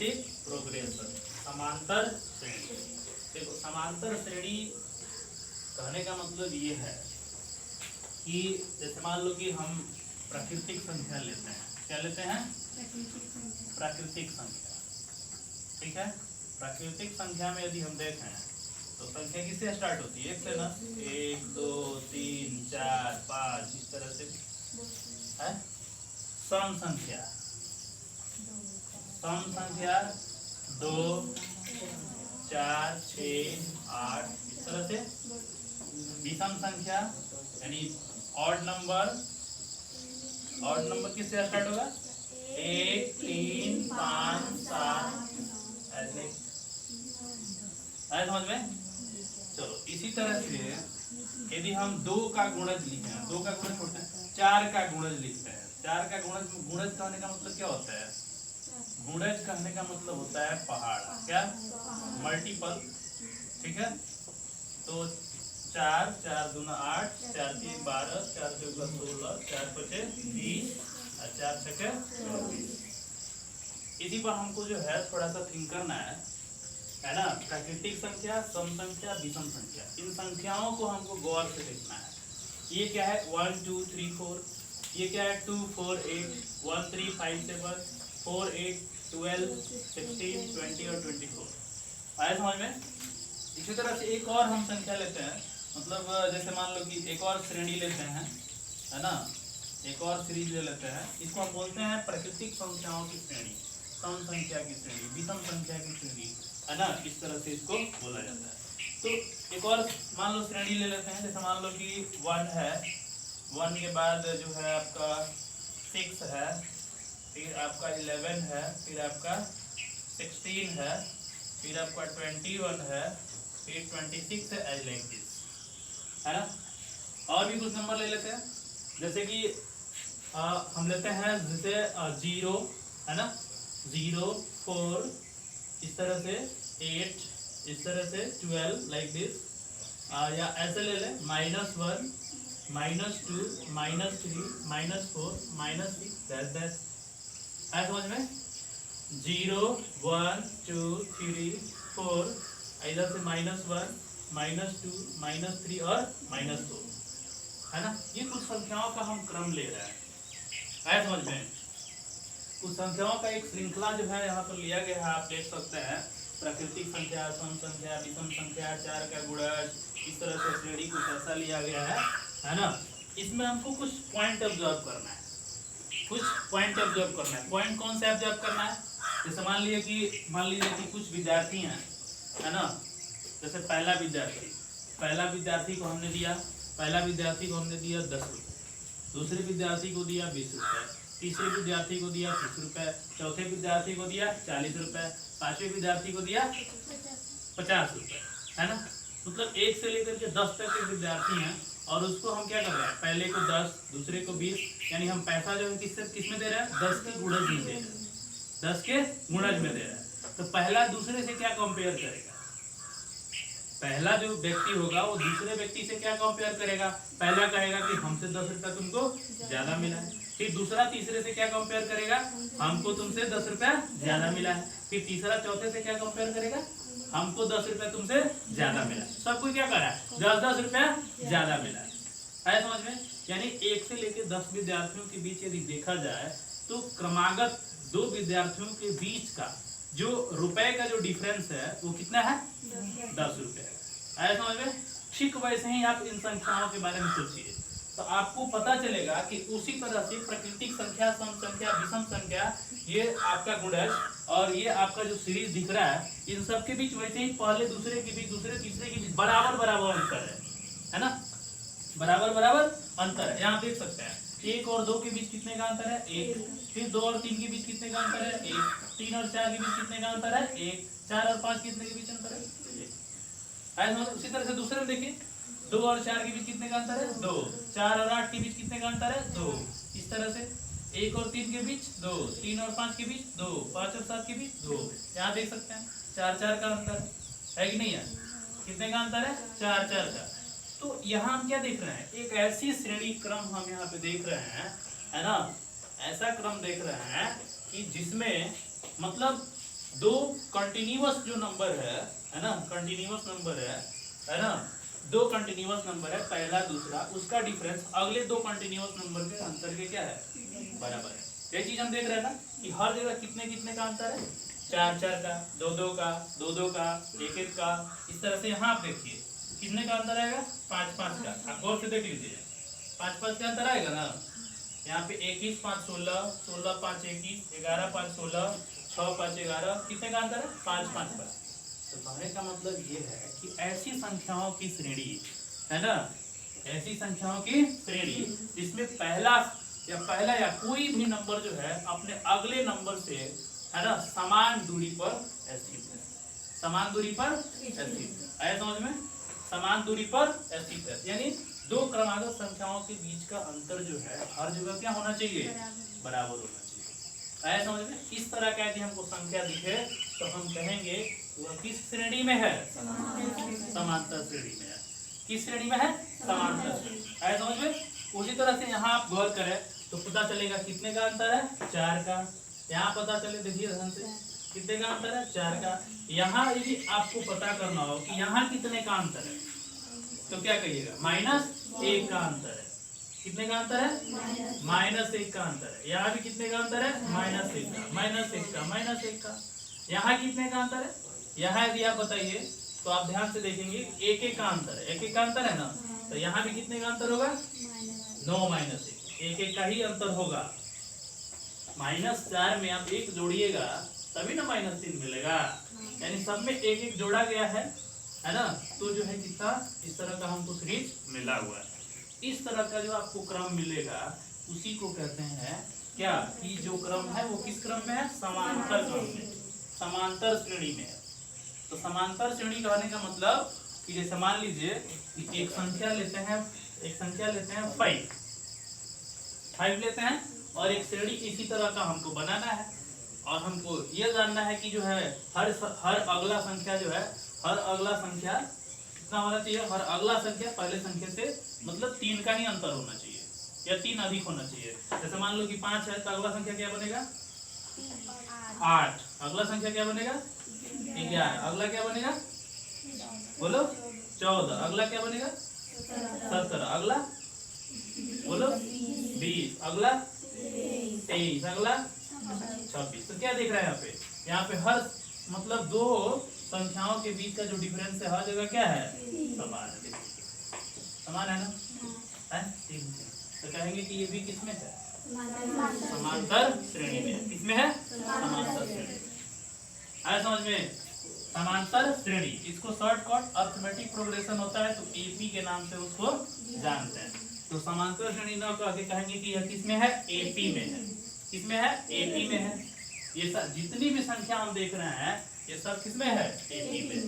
Systematic progression, समांतर श्रेणी। देखो समांतर श्रेणी कहने का मतलब ये है कि जैसे मान लो कि हम प्राकृतिक संख्या लेते हैं, क्या लेते हैं? प्राकृतिक संख्या, ठीक है। प्राकृतिक संख्या में यदि हम देखें तो संख्या किससे स्टार्ट होती है? एक से ना, 1 2 3 4 5 इस तरह से है। सम संख्या, सम संख्या 2 4 6 8 इस तरह से। विषम संख्या यानी ऑड नंबर, ऑड नंबर किससे स्टार्ट होगा? 1 3 5 7 ऐसे, आया समझ में? चलो इसी तरह से यदि हम 2 का गुणज लिखें, 2 का गुणज छोड़ते हैं, 4 का गुणज लिखते हैं। 4 का गुणज, गुणज कहने का मतलब क्या होता है? गुणज कहने का मतलब होता है पहाड़, क्या? मल्टीपल, ठीक है। तो 4 4 दूना 8 4 3 12 4 चौका 16 4 पचे 20 और 4 छके 24। इसी पर हमको जो है थोड़ा सा थिंक करना है ना। प्राकृतिक संख्या, सम संख्या, विषम संख्या, इन संख्याओं को हमको गौर से देखना है। ये क्या है? 1 2 3 4, ये क्या है? 2 4 8 1 3 5 7 4 8 12 16 20 और 24। आया समझ में? इसी तरह से एक और हम संख्या लेते हैं, मतलब जैसे मान लो कि एक और श्रेणी लेते हैं, है ना। एक और सीरीज ले लेते हैं, इसको हम बोलते हैं प्राकृतिक संख्याओं की श्रेणी, सम संख्या की श्रेणी, विषम संख्या की श्रेणी, है ना। इस तरह से इसको बोला जाता है। तो एक और मान लो श्रेणी ले लेते हैं, जैसे मान लो कि 1 है, 1 के बाद जो है आपका 6 है, फिर आपका 11 है, फिर आपका 16 है, फिर आपका 21 है, फिर 26 है, एज लाइक दिस, है ना। और भी कुछ नंबर ले लेते हैं, जैसे कि हम लेते हैं जैसे 0, है ना, 0 4 इस तरह से, 8 इस तरह से, 12 लाइक दिस, या ऐसे ले लें -1 -2 -3 -4 -6 दैट है समझ में। 0 1 2 3 4, इधर से -1 -2 -3 और -4, है ना। ये कुछ संख्याओं का हम क्रम ले रहे हैं, है समझ में। कुछ संख्याओं का एक श्रृंखला जो है यहाँ पर लिया गया है, आप देख सकते हैं। प्राकृतिक संख्या, सम संख्या, विषम संख्या, 4 का गुणज, इस तरह से श्रेणी कुछ ऐसा लिया गया है ना। इसमें हमको कुछ पॉइंट ऑब्जर्व करना है, कुछ पॉइंट ऑब्जर्व करना है। पॉइंट कौन से ऑब्जर्व करना है? जैसे मान लीजिए कि कुछ विद्यार्थी हैं, है ना। जैसे पहला विद्यार्थी को हमने दिया 10 रुपये, दूसरे विद्यार्थी को दिया 20 रुपये, तीसरे विद्यार्थी को दिया 30 रुपये, चौथे विद्यार्थी को दिया 40 रुपये, पांचवें विद्यार्थी को दिया 50 रुपये, है ना। मतलब 1 से लेकर के 10 तक के विद्यार्थी हैं, और उसको हम क्या कर रहे हैं? पहले को 10, दूसरे को 20, यानी हम पैसा जो है किस में दे रहे हैं? 10 के गुणज में दे रहे हैं, 10 के गुणज में दे रहे हैं। तो पहला दूसरे से क्या कंपेयर करेगा? पहला जो व्यक्ति होगा वो दूसरे व्यक्ति से क्या कंपेयर करेगा? पहला कहेगा कि हमसे 10 रुपया तुमको ज्यादा मिला है, फिर दूसरा तीसरे से क्या कंपेयर करेगा? हमको तुमसे 10 रुपया ज्यादा मिला है, फिर तीसरा चौथे से क्या कंपेयर करेगा? हमको 10 रुपया तुमसे ज्यादा मिला है। सबको क्या करा है? 10 रुपया ज्यादा मिला है समझ में। यानी 1 से लेकर 10 विद्यार्थियों के बीच यदि देखा जाए तो क्रमागत 2 विद्यार्थियों के बीच का जो रुपए का जो डिफरेंस है वो कितना है? 10 रुपए है समझ में। ठीक वैसे ही आप इन संख्याओं के बारे में सोचिए, तो आपको पता चलेगा कि उसी तरह से प्राकृतिक संख्या, सम संख्या, विषम संख्या, ये आपका गुणज और ये आपका जो सीरीज दिख रहा है, इन सब के बीच वैसे ही पहले दूसरे के बीच, दूसरे तीसरे के बीच बराबर अंतर है ना, बराबर अंतर है। यहाँ देख सकते हैं 1 और 2 के बीच कितने का अंतर है? 1। फिर 2 और 3 के बीच कितने का अंतर है? 1। 3 और 4 के बीच कितने का अंतर है? 1। 4 और 5 कितने के बीच अंतर है? 1। उसी तरह से दूसरे में देखिए 2 और 4 के बीच कितने का अंतर है? 2। 4 और 8 के बीच कितने का अंतर है? 2। इस तरह से 1 और 3 के बीच 2, 3 और 5 के बीच 2, 5 और 7 के बीच 2। यहाँ देख सकते हैं 4 का अंतर है कि नहीं है? कितने का अंतर है? 4 का। तो यहाँ हम क्या देख रहे हैं? एक ऐसी श्रेणी क्रम हम यहाँ पे देख रहे हैं, है ना। ऐसा क्रम देख रहे हैं कि जिसमें मतलब दो कंटिन्यूअस जो नंबर है ना, कंटिन्यूअस नंबर है ना, दो कंटिन्यूअस नंबर है पहला दूसरा, उसका डिफरेंस अगले दो कंटिन्यूअस नंबर के अंतर के क्या है, बराबर है। ये चीज हम देख रहे हैं ना कि हर जगह कितने कितने का अंतर है, 4-4 का, 2-2 का, 2-2 का, 1-1 का। इस तरह से यहाँ आप देखिए कितने का अंतर आएगा, 5-5 का। आप गौर से देख लीजिए 5-5 का अंतर आएगा ना। यहाँ पे 21-5-16, 16-5-21, 11-5-16, 6-5-11, कितने का अंतर है, 5-5 का। तो कहने का मतलब ये है कि ऐसी संख्याओं की श्रेणी है ना, ऐसी संख्याओं की श्रेणी जिसमें पहला या कोई भी नंबर जो है अपने अगले नंबर से है ना समान दूरी पर स्थित है, समान दूरी पर स्थित है, समझ में, समान दूरी पर स्थित है। यानी दो क्रमागत संख्याओं के बीच का अंतर जो है हर जगह क्या होना चाहिए, बराबर होना चाहिए। आया समझ में। इस तरह का यदि हमको संख्या दिखे तो हम कहेंगे वह किस श्रेणी में है, समांतर श्रेणी में है। किस श्रेणी में है, समांतर श्रेणी। आया समझ में। उसी तरह से यहाँ आप गौर करें तो पता चलेगा कितने का अंतर है, 4 का। यहाँ पता चले, देखिए ध्यान से, कितने का अंतर है, 4 का। यहाँ यदि आपको पता करना हो कि यहाँ कितने का अंतर है तो क्या कहिएगा, -1 का अंतर है। कितने का अंतर है, -1 का अंतर है। यहाँ भी कितने का अंतर है, -1 का, -1 का, -1 का। यहाँ कितने का अंतर है, यहाँ यदि आप बताइए तो आप ध्यान से देखेंगे 1-1 का अंतर है, 1-1 का अंतर है ना। तो यहाँ भी कितने का अंतर होगा, 9-1, 1-1 का ही अंतर होगा। -4 में आप 1 जोड़िएगा तभी ना -3 मिलेगा। यानी सब में 1-1 जोड़ा गया है ना। तो जो है कितना इस तरह का हमको सीरीज मिला हुआ है। इस तरह का जो आपको क्रम मिलेगा उसी को कहते हैं क्या, कि जो क्रम है वो किस क्रम में है, समांतर क्रम में, समांतर श्रेणी में है। तो समांतर श्रेणी कहने का मतलब कि जैसे मान लीजिए कि एक संख्या लेते हैं 5 लेते हैं और एक श्रेणी इसी तरह का हमको बनाना है। और हमको ये जानना है कि जो है हर अगला संख्या जो है, हर अगला संख्या कितना होना चाहिए, हर अगला संख्या पहले संख्या से मतलब 3 का ही अंतर होना चाहिए या 3 अधिक होना चाहिए। जैसे मान लो कि 5 है तो अगला संख्या क्या बनेगा, 8। अगला संख्या क्या बनेगा, 11। अगला क्या बनेगा, बोलो 14। अगला क्या बनेगा, 17। अगला बोलो 20। अगला 23। अगला 26। तो क्या देख रहे हैं यहाँ पे, यहाँ पे हर मतलब दो संख्याओं के बीच का जो डिफरेंस है हर जगह क्या है, समान है। समान है ना, है? तो कहेंगे कि ये भी किसमें है, समांतर श्रेणी में। किसमें है, समांतर श्रेणी। आया समझ में, समांतर श्रेणी। इसको शॉर्टकट अरिथमेटिक प्रोग्रेशन होता है तो एपी के नाम से उसको जानते हैं। तो समांतर श्रेणी न कह के कहेंगे कि यह किसमें है, एपी में है। किसमें है, एपी में है। ये सब जितनी भी संख्या हम देख रहे हैं ये सब किसमें है, एपी में।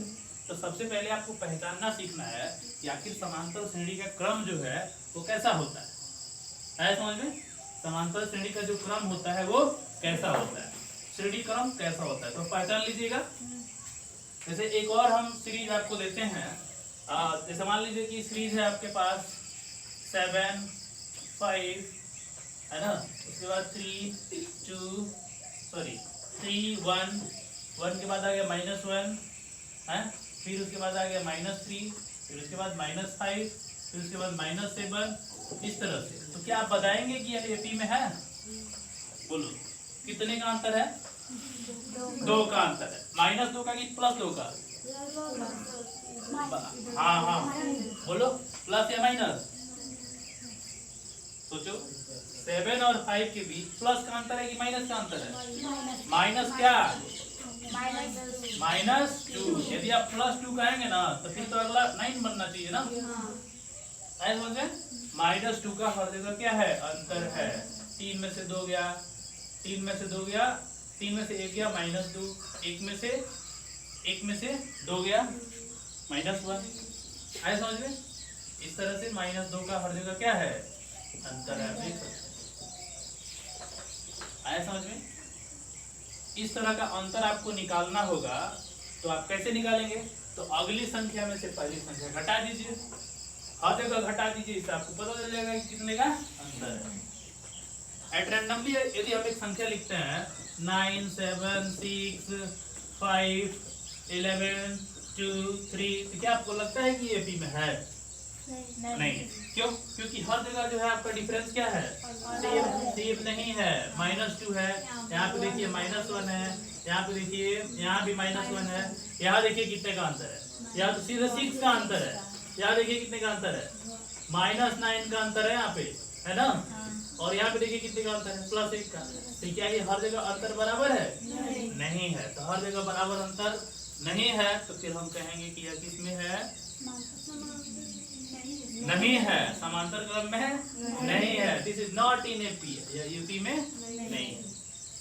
तो सबसे पहले आपको पहचानना सीखना है कि आखिर समांतर श्रेणी का क्रम जो है वो कैसा होता है समझ में। समांतर श्रेणी का जो क्रम होता है वो कैसा होता है, श्रेणी क्रम कैसा होता है, तो पहचान लीजिएगा। जैसे एक और हम सीरीज आपको देते हैं, जैसे मान लीजिए कि सीरीज है आपके पास 7, 5 है ना, उसके बाद 3, 1, 1 के बाद आ गया -1 है, फिर उसके बाद आ गया -3, फिर उसके बाद -5, फिर उसके बाद -7, इस तरह से। तो क्या आप बताएंगे कि यह एपी में है, बोलो कितने का अंतर है, 2 का अंतर है। -2 का कि +2 का, हाँ बोलो प्लस या माइनस, सोचो 7 और 5 के बीच प्लस का अंतर है कि माइनस का अंतर है, माइनस क्या, -2। यदि आप +2 कहेंगे ना तो फिर तो अगला 9 बनना चाहिए ना, ऐसे समझे। -2 का हर जगह क्या है, अंतर है। 3 में से 2 गया, 3 में से 2 गया, 3 में से 1 गया -2, 1 में से 2 गया -1, ऐसे समझ में। इस तरह से -2 का हर जगह क्या है, अंतर है, देख सकते हैं। आया समझ में। इस तरह का अंतर आपको निकालना होगा तो आप कैसे निकालेंगे, तो अगली संख्या में से पहली संख्या घटा दीजिए, हर जगह घटा दीजिए, इससे आपको पता चल जाएगा कि कितने का अंतर है। एट रैंडमली यदि हम एक संख्या लिखते हैं 9, 7, 6, 5, 11, 2, 3। तो क्या आपको लगता है कि ये एपी में है? नहीं। क्यों? क्योंकि हर जगह जो है आपका डिफरेंस क्या है? सेम नहीं है। -2 है, यहाँ पे देखिए -1 है, यहाँ पे देखिए यहाँ भी -1 है, यहाँ देखिए कितने का अंतर है, यहाँ तो सीधे 6 का अंतर है, यहाँ देखिए कितने का अंतर है, -9 का अंतर है यहाँ पे, है ना? और यहाँ पे देखिए कितने का अंतर है, +1 का। तो क्या ये हर जगह अंतर बराबर है? नहीं है। तो हर जगह बराबर अंतर नहीं है, तो फिर हम कहेंगे कि यह किस में है? नहीं है। समांतर क्रम में है? नहीं है। This is not in AP, यह यूपी में नहीं है।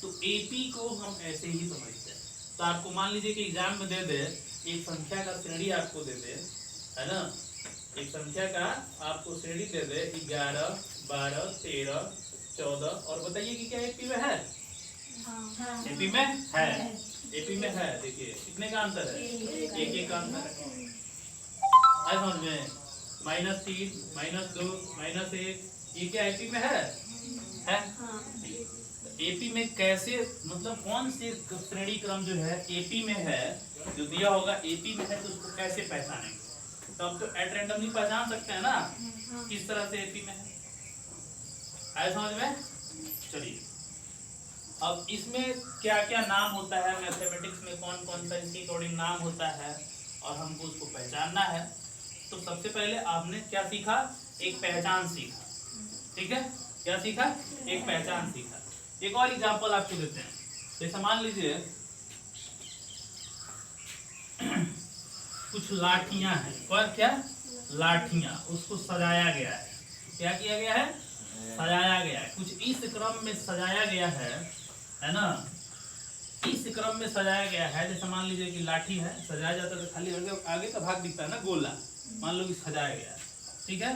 तो एपी को हम ऐसे ही समझते हैं। तो आपको मान लीजिए कि एग्जाम में दे दे एक संख्या का श्रेणी आपको दे दे, है ना? एक संख्या का आपको श्रेणी दे दे 11, 12, 13, 14 और बताइए कि क्या एपी में है? एपी में है। एपी में है। देखिए कितने का अंतर है? एक का अंतर है। आज समझ में? -3, -2, -1, ये क्या एपी में है? एपी में कैसे, मतलब कौन से श्रेणी क्रम जो है एपी में है, जो दिया होगा एपी में है, तो उसको कैसे पहचानेंगे? तो अब तो एट रैंडमली पहचान सकते हैं ना किस तरह से एपी में है। आया समझ में? चलिए, अब इसमें क्या क्या नाम होता है, मैथमेटिक्स में कौन कौन सा इसके अकॉर्डिंग नाम होता है और हमको उसको पहचानना है। तो सबसे पहले आपने क्या सीखा? एक पहचान सीखा। ठीक है? क्या सीखा? एक पहचान सीखा। एक और एग्जांपल आपको देते हैं। जैसे मान लीजिए कुछ लाठियां हैं, और क्या लाठियां, उसको सजाया गया है। क्या किया गया है? सजाया गया है। कुछ इस क्रम में सजाया गया है ना? इस क्रम में सजाया गया है। जैसे मान लीजिए कि लाठी है, सजाया जाता है तो खाली आगे का भाग दिखता है ना, गोला। मान लो कि सजाया गया, ठीक है?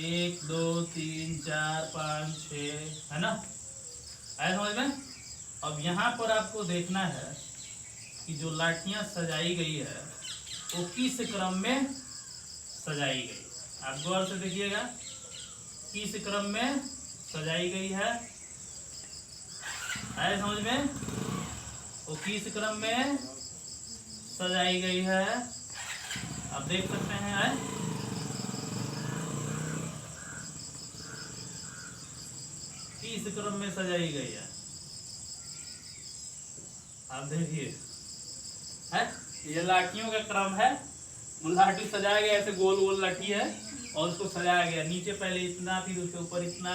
1, 2, 3, 4, 5, 6, है ना? आया समझ में? अब यहाँ पर आपको देखना है कि जो लाठियां सजाई गई है वो किस क्रम में सजाई गई। आप गौर से देखिएगा, किस क्रम में सजाई गई है। आया समझ में? वो किस क्रम में सजाई गई है, आप देख सकते हैं। आए किस क्रम में सजाई गई है, आप देखिए। है ये लाठियों का क्रम है। लाठी सजाया गया, ऐसे गोल गोल लाठी है और उसको सजाया गया, नीचे पहले इतना, फिर उसके ऊपर इतना,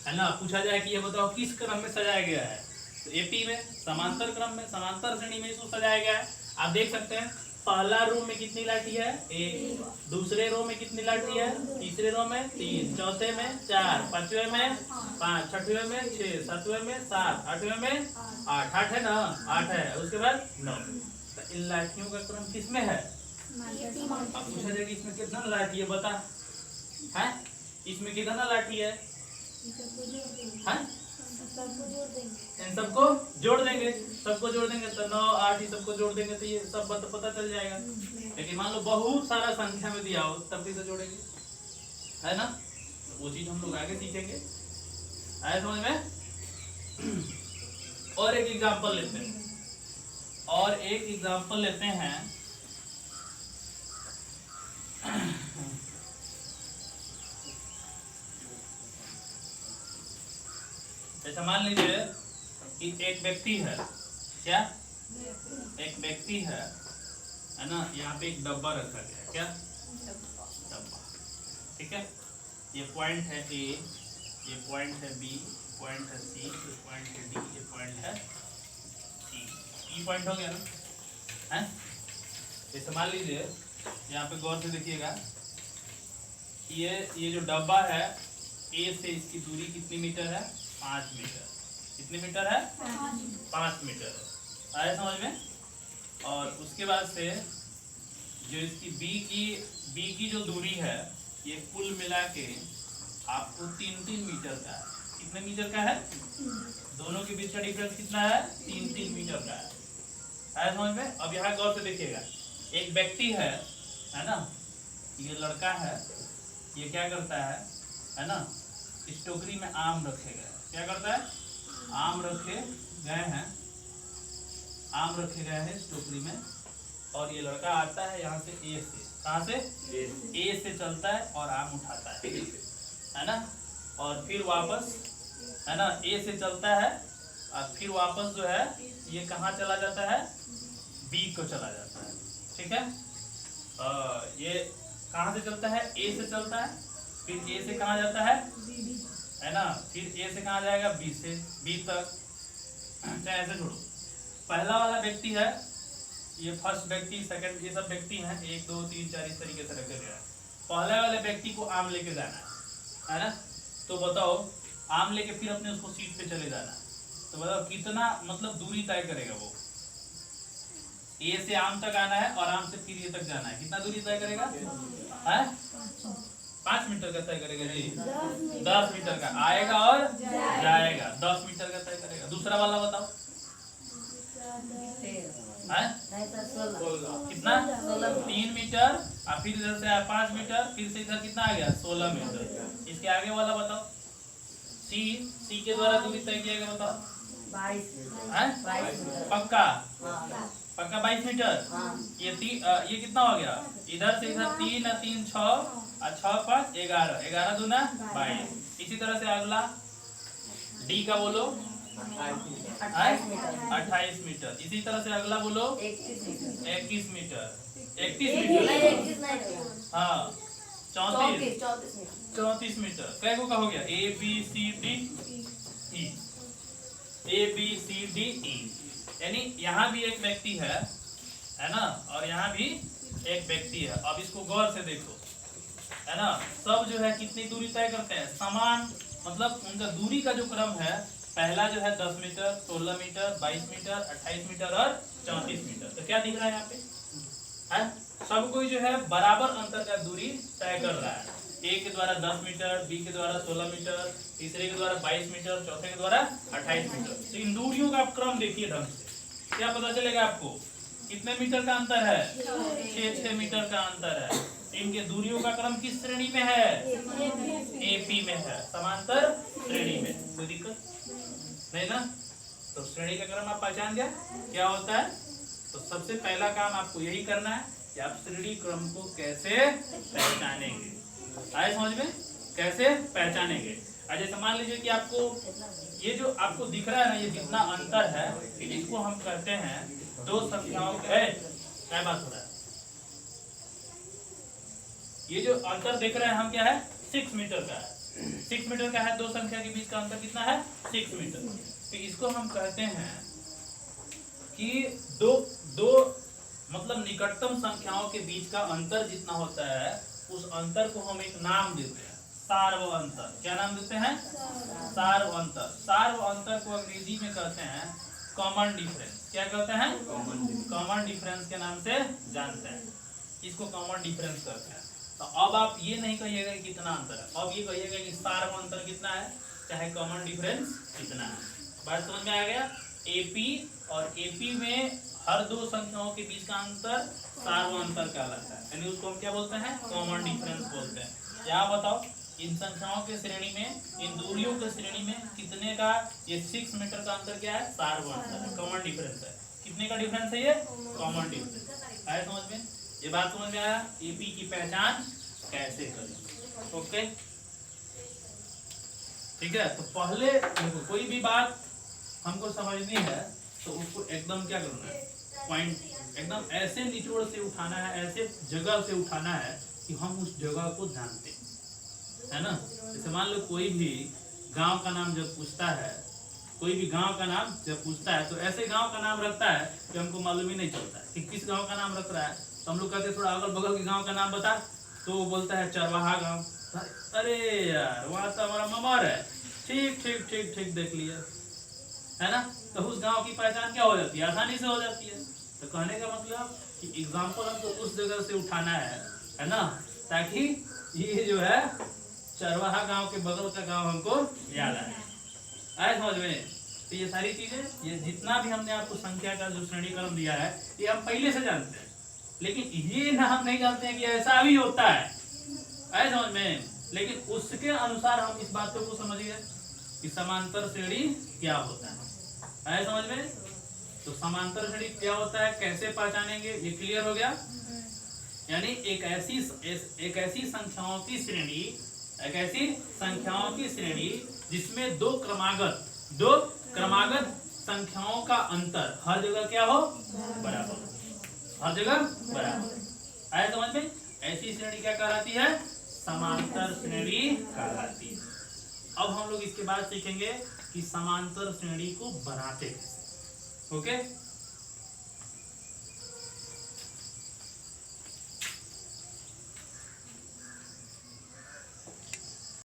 है ना? पूछा जाए कि ये बताओ किस क्रम में सजाया गया है, तो एपी में समांतर क्रम में, समांतर श्रेणी में इसको सजाया गया है। आप देख सकते हैं पहला रो में कितनी लाठी है? 1। दूसरे रो में कितनी लाठी है? तीसरे रो में 3, चौथे में 4, पांचवे में 5, छठवें में 6, सातवें में 7, आठवें में 8। 8 है ना? 8 है। उसके बाद 9। तो इन लाठियों का क्रम किस में है? अब पूछा जाए कि इसमें कितना लाठी है, बता। है इसमें कितना लाठी है? इन सबको जोड़ देंगे, सबको जोड़ देंगे तो 9, 8 ही सबको जोड़ देंगे तो ये सब पता चल जाएगा। लेकिन मान लो बहुत सारा संख्या में दिया हो तब भी तो जोड़ेंगे, है ना? तो वो चीज हम लोग आगे सीखेंगे। आया समझ में? और एक एग्जांपल लेते हैं, जैसे मान लीजिए कि एक व्यक्ति है, क्या एक व्यक्ति है ना? यहाँ पे एक डब्बा रखा गया है, क्या डब्बा, ठीक है? ये पॉइंट है ए, ये पॉइंट है बी, पॉइंट है सी, ये पॉइंट है डी, ये पॉइंट है ई पॉइंट हो गया ना? है जैसे मान लीजिए यहाँ पे गौर से देखिएगा, ये जो डब्बा है, ए से इसकी दूरी कितनी मीटर है? 5 मीटर। कितने मीटर है? 5 मीटर है। आया समझ में? और उसके बाद से जो इसकी बी की जो दूरी है, ये कुल मिला के आपको 3 मीटर का है। कितने मीटर का है? दोनों के बीच का डिफरेंस कितना है? 3 मीटर का है। आया समझ में? अब यहाँ गौर से देखिएगा, एक व्यक्ति है ना? ये लड़का है, ये क्या करता है ना? इस टोकरी में आम रखे गए। क्या करता है? आम रखे गए हैं। आम रखे गए हैं इस टोकरी में, और ये लड़का आता है यहाँ से ए से, कहाँ से? ए से चलता है और आम उठाता है ना, और फिर वापस, है ना, ए से चलता है और फिर वापस जो है ये कहाँ चला जाता है? बी को चला जाता है, ठीक है। ये कहाँ से चलता है? ए से चलता है, फिर ए से कहाँ जाता है ना, फिर ए से कहाँ जाएगा? बी से, बी तक। चाहे ऐसे छोड़ो, पहला वाला व्यक्ति है, ये फर्स्ट व्यक्ति, सेकंड, ये सब व्यक्ति हैं, 1 2 3 4 इस तरीके से रखे गया है। पहले वाले व्यक्ति को आम लेके जाना है ना, तो बताओ आम लेके फिर अपने उसको सीट पे चले जाना है, तो बताओ कितना मतलब दूरी तय करेगा वो? ए से आम तक आना है और आम से फिर ये तक जाना है, कितना दूरी तय करेगा? 5 मीटर का तय करेगा जी, 10 मीटर का आएगा और जाएगा, 10 मीटर का तय करेगा। दूसरा वाला बताओ कितना? 3 मीटर, और फिर इधर से 5 मीटर, फिर से इधर कितना आ गया? 16 मीटर। इसके आगे वाला बताओ, सी के द्वारा दूरी तय किया गया, बताओ 22 पक्का 22 मीटर। ये कितना हो गया? इधर से इधर 3 और 3 6 और 6 5 11, 11 दूना 22। इसी तरह से अगला डी का बोलो 28 मीटर। इसी तरह से अगला बोलो 21 मीटर। 31 मीटर, हाँ 34 मीटर। कै को का हो गया? A B C D E, A B C D E, यानी यहाँ भी एक व्यक्ति है ना, और यहाँ भी एक व्यक्ति है। अब इसको गौर से देखो, है ना, सब जो है कितनी दूरी तय करते हैं? समान, मतलब उनका दूरी का जो क्रम है, पहला जो है 10 मीटर, 16 मीटर, 22 मीटर, 28 मीटर और 34 मीटर। तो क्या दिख रहा है यहाँ पे? सब कोई जो है बराबर अंतर का दूरी तय कर रहा है। ए के द्वारा 10 मीटर, बी के द्वारा 16 मीटर, तीसरे के द्वारा 22 मीटर, चौथे के द्वारा 28 मीटर। तो इन दूरियों का आप क्रम देखिए ढंग से, क्या पता चलेगा आपको? कितने मीटर का अंतर है? 6 मीटर का अंतर है। इनके दूरियों का क्रम किस श्रेणी में है? एपी में है, समांतर श्रेणी में। कोई दिक्कत नहीं ना? तो श्रेणी का क्रम आप पहचान गया क्या होता है। तो सबसे पहला काम आपको यही करना है कि आप श्रेणी क्रम को कैसे पहचानेंगे। आए समझ में? कैसे पहचानेंगे? जैसे मान लीजिए कि आपको ये जो आपको दिख रहा है ना, ये जितना अंतर है, इसको हम कहते हैं दो संख्याओं के, क्या बात हो रहा है? ये जो अंतर देख रहे हैं हम, क्या है? 6 मीटर का है। 6 मीटर का है, दो संख्या के बीच का अंतर कितना है? 6 मीटर। तो इसको हम कहते हैं कि दो मतलब निकटतम संख्याओं के बीच का अंतर जितना होता है, उस अंतर को हम एक नाम देते हैं, सार्व अंतर। क्या नाम देते हैं? सार्व अंतर। सार्व अंतर को अंग्रेजी में कहते हैं कॉमन डिफरेंस। क्या कहते हैं? कॉमन डिफरेंस के नाम से जानते हैं, इसको कॉमन डिफरेंस कहते हैं। तो अब आप ये नहीं कहिएगा कि कितना अंतर है, अब ये कहिएगा कि सार्व अंतर कितना है, चाहे कॉमन डिफरेंस कितना है। बात समझ में आ गया? एपी और एपी में हर दो संख्याओं के बीच का अंतर सार्व अंतर कहलाता है, यानी उसको हम क्या बोलते हैं? कॉमन डिफरेंस बोलते हैं। यहाँ बताओ, इन संख्याओं के श्रेणी में, इन दूरियों के श्रेणी में कितने का, ये 6 मीटर का अंतर क्या है? सार्व अंतर है, कॉमन डिफरेंस है। कितने का डिफरेंस है ये? Common difference. आया समझ में? ये बात समझ में आया? एपी की पहचान कैसे करें? ओके, ठीक है। तो पहले देखो, कोई भी बात हमको समझनी है तो उसको एकदम क्या करना है? पॉइंट एकदम ऐसे निचोड़ से उठाना है, ऐसे जगह से उठाना है कि हम उस जगह को जानते हैं, है ना। जैसे मान लो कोई भी गांव का नाम जब पूछता है, कोई भी गांव का नाम जब पूछता है, तो ऐसे गांव का नाम रखता है कि हमको मालूम ही नहीं चलता है कि किस गांव का नाम रख रहा है। तो हम लोग कहते हैं थोड़ा अगल बगल के गांव का नाम बता, तो वो बोलता है चरवाहा गांव। अरे यार, वहाँ तो हमारा ममर है। ठीक ठीक ठीक ठीक, देख लिया, है ना। तो उस गांव की पहचान क्या हो जाती है? आसानी से हो जाती है। तो कहने का मतलब कि एग्जाम्पल हमको उस जगह से उठाना है ना, ताकि ये जो है चरवाहा गांव के बगल का गांव हमको याद आए समझ में। तो ये सारी चीजें, ये जितना भी हमने आपको संख्या का जो श्रेणी क्रम दिया है, ये हम पहले से जानते हैं, लेकिन ये ना हम नहीं जानते हैं कि ऐसा भी होता है, आए समझ में। लेकिन उसके अनुसार हम इस बात को समझिए कि समांतर श्रेणी क्या होता है, आए समझ में। तो समांतर श्रेणी क्या होता है, कैसे पहचानेंगे, ये क्लियर हो गया। यानी एक ऐसी संख्याओं की श्रेणी, एक ऐसी संख्याओं की श्रेणी जिसमें दो क्रमागत संख्याओं का अंतर हर जगह क्या हो, बराबर, हर जगह बराबर। आया समझ में? ऐसी श्रेणी क्या कहलाती है, समांतर श्रेणी कहलाती है। अब हम लोग इसके बाद सीखेंगे कि समांतर श्रेणी को बनाते कैसे। ओके।